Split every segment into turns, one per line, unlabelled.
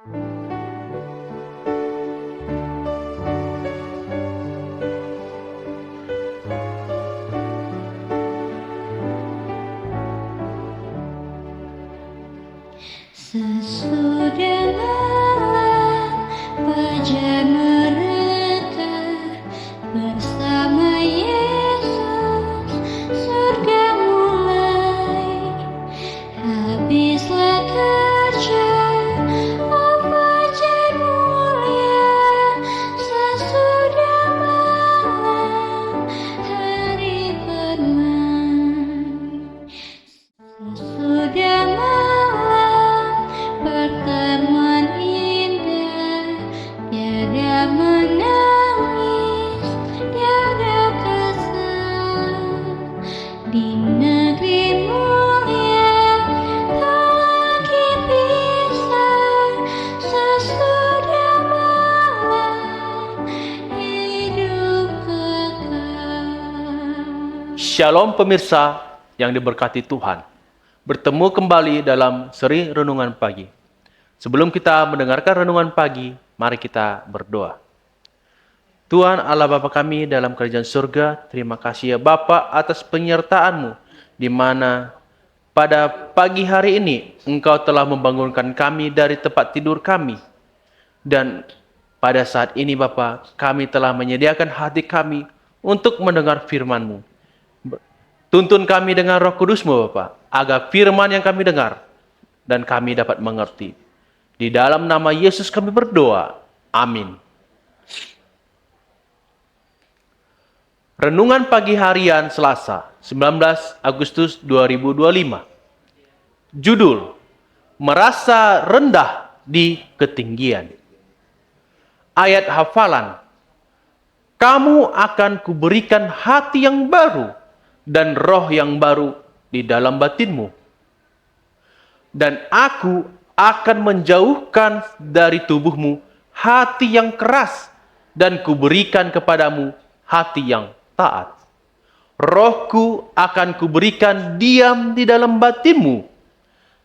Sesudah malam fajar mereka bersama Yesus, surga mulai. Habislah kerja, oh fajar mulia. Sesudah malam hari bermain. Sesudah malam pertemuan indah, tiada menangis, tiada kesal. Di negeri mulia tak lagi pisah. Sesudah malam hidup kekal.
Shalom pemirsa yang diberkati Tuhan. Bertemu kembali dalam seri Renungan Pagi. Sebelum kita mendengarkan Renungan Pagi, mari kita berdoa. Tuhan Allah Bapa kami dalam kerajaan surga, terima kasih ya Bapa atas penyertaan-Mu, di mana pada pagi hari ini Engkau telah membangunkan kami dari tempat tidur kami. Dan pada saat ini Bapa, kami telah menyediakan hati kami untuk mendengar firman-Mu. Tuntun kami dengan Roh Kudus-Mu Bapa, agar firman yang kami dengar dan kami dapat mengerti. Di dalam nama Yesus kami berdoa. Amin. Renungan pagi harian Selasa, 19 Agustus 2025. Judul: Merasa rendah di ketinggian. Ayat hafalan: Kamu akan kuberikan hati yang baru dan roh yang baru di dalam batinmu. Dan aku akan menjauhkan dari tubuhmu hati yang keras, dan kuberikan kepadamu hati yang taat. Rohku akan kuberikan diam di dalam batinmu,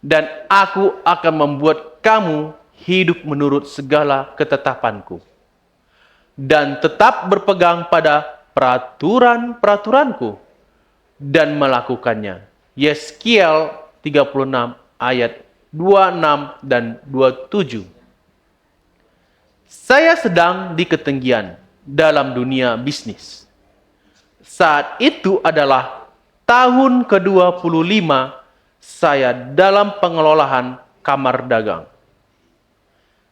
dan aku akan membuat kamu hidup menurut segala ketetapanku, dan tetap berpegang pada peraturan-peraturanku, dan melakukannya. Yeskiel 36 ayat 26 dan 27. Saya sedang di ketinggian dalam dunia bisnis. Saat itu adalah tahun ke-25 saya dalam pengelolaan kamar dagang.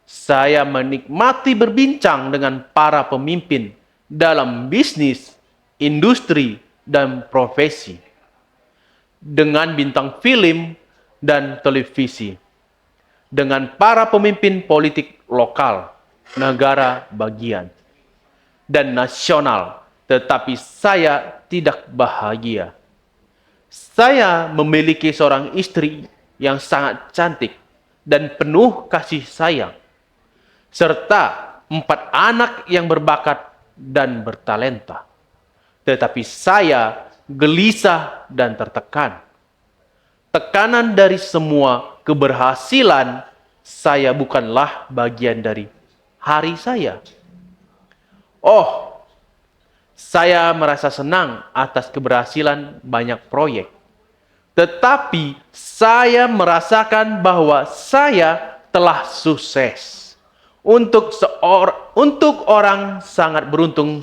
Saya menikmati berbincang dengan para pemimpin dalam bisnis, industri, dan profesi, dengan bintang film dan televisi, dengan para pemimpin politik lokal, negara bagian, dan nasional, tetapi saya tidak bahagia. Saya memiliki seorang istri yang sangat cantik dan penuh kasih sayang, serta 4 anak yang berbakat dan bertalenta. Tetapi saya gelisah dan tertekan. Tekanan dari semua keberhasilan saya bukanlah bagian dari hari saya. Oh, saya merasa senang atas keberhasilan banyak proyek. Tetapi saya merasakan bahwa saya telah sukses. Untuk orang sangat beruntung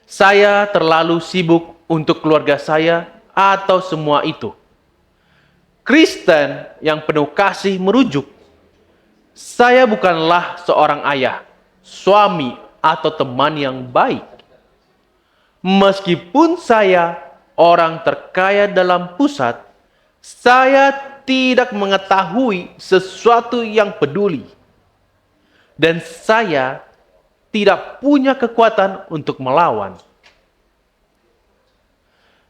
saya terlalu sibuk untuk keluarga saya atau semua itu. Kristen yang penuh kasih merujuk, saya bukanlah seorang ayah, suami, atau teman yang baik. Meskipun saya orang terkaya dalam pusat, saya tidak mengetahui sesuatu yang peduli. Dan saya tidak punya kekuatan untuk melawan.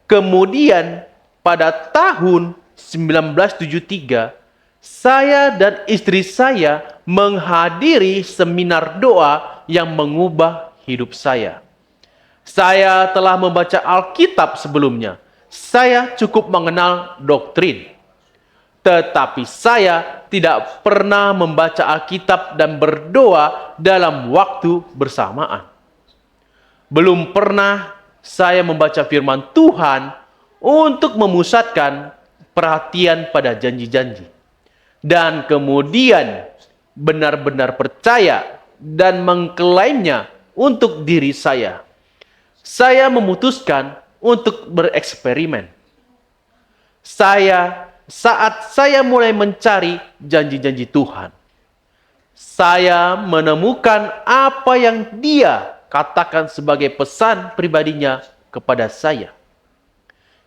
Kemudian pada tahun 1973, saya dan istri saya menghadiri seminar doa yang mengubah hidup saya. Saya telah membaca Alkitab sebelumnya. Saya cukup mengenal doktrin. tetapi saya tidak pernah membaca Alkitab dan berdoa dalam waktu bersamaan. Belum pernah saya membaca firman Tuhan untuk memusatkan perhatian pada janji-janji. Dan kemudian benar-benar percaya dan mengklaimnya untuk diri saya. Saya memutuskan untuk bereksperimen. Saat saya mulai mencari janji-janji Tuhan, saya menemukan apa yang Dia katakan sebagai pesan pribadinya kepada saya.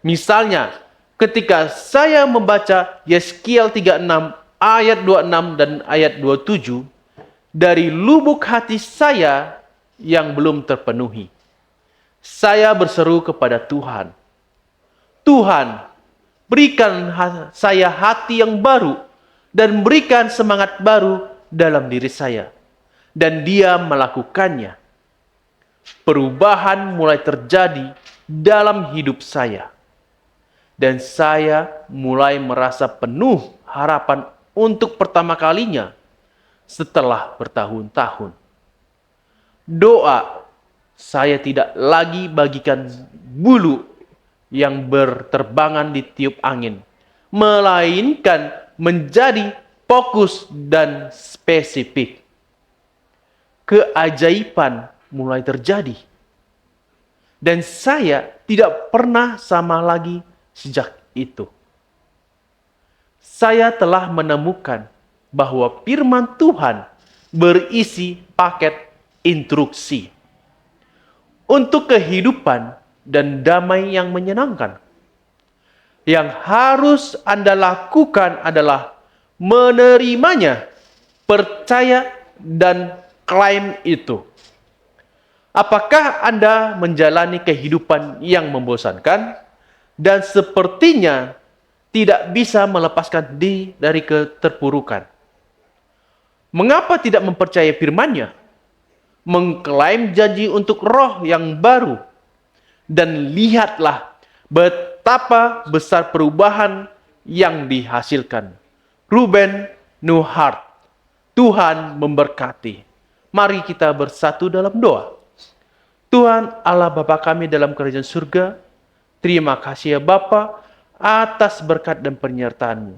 Misalnya, ketika saya membaca Yeskiel 36 ayat 26 dan ayat 27, dari lubuk hati saya yang belum terpenuhi, saya berseru kepada Tuhan, Tuhan, berikan saya hati yang baru dan berikan semangat baru dalam diri saya. Dan Dia melakukannya. Perubahan mulai terjadi dalam hidup saya. Dan saya mulai merasa penuh harapan untuk pertama kalinya setelah bertahun-tahun. Doa, saya tidak lagi bagikan bulu yang berterbangan di tiup angin, melainkan menjadi fokus dan spesifik. Keajaiban mulai terjadi. Dan saya tidak pernah sama lagi sejak itu. Saya telah menemukan bahwa firman Tuhan berisi paket instruksi untuk kehidupan dan damai yang menyenangkan. Yang harus Anda lakukan adalah menerimanya, percaya, dan klaim itu. Apakah Anda menjalani kehidupan yang membosankan dan sepertinya tidak bisa melepaskan diri dari keterpurukan? Mengapa tidak mempercayai firman-Nya? Mengklaim janji untuk roh yang baru. Dan lihatlah betapa besar perubahan yang dihasilkan. Ruben Nuhart. Tuhan memberkati. Mari kita bersatu dalam doa. Tuhan Allah Bapa kami dalam kerajaan surga, terima kasih ya Bapa atas berkat dan penyertaan-Mu.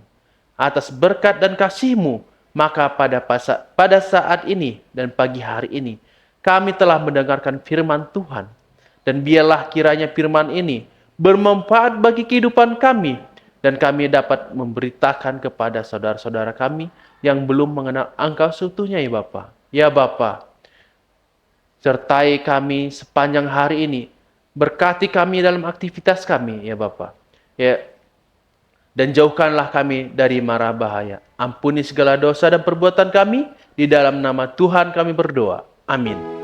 Atas berkat dan kasih-Mu, maka pada saat ini dan pagi hari ini, kami telah mendengarkan firman Tuhan. Dan biarlah kiranya firman ini bermanfaat bagi kehidupan kami. Dan kami dapat memberitakan kepada saudara-saudara kami yang belum mengenal Engkau seutuhnya ya Bapa. Ya Bapa, sertai kami sepanjang hari ini. Berkati kami dalam aktivitas kami ya Bapa. Ya, dan jauhkanlah kami dari mara bahaya. Ampuni segala dosa dan perbuatan kami. Di dalam nama Tuhan kami berdoa. Amin.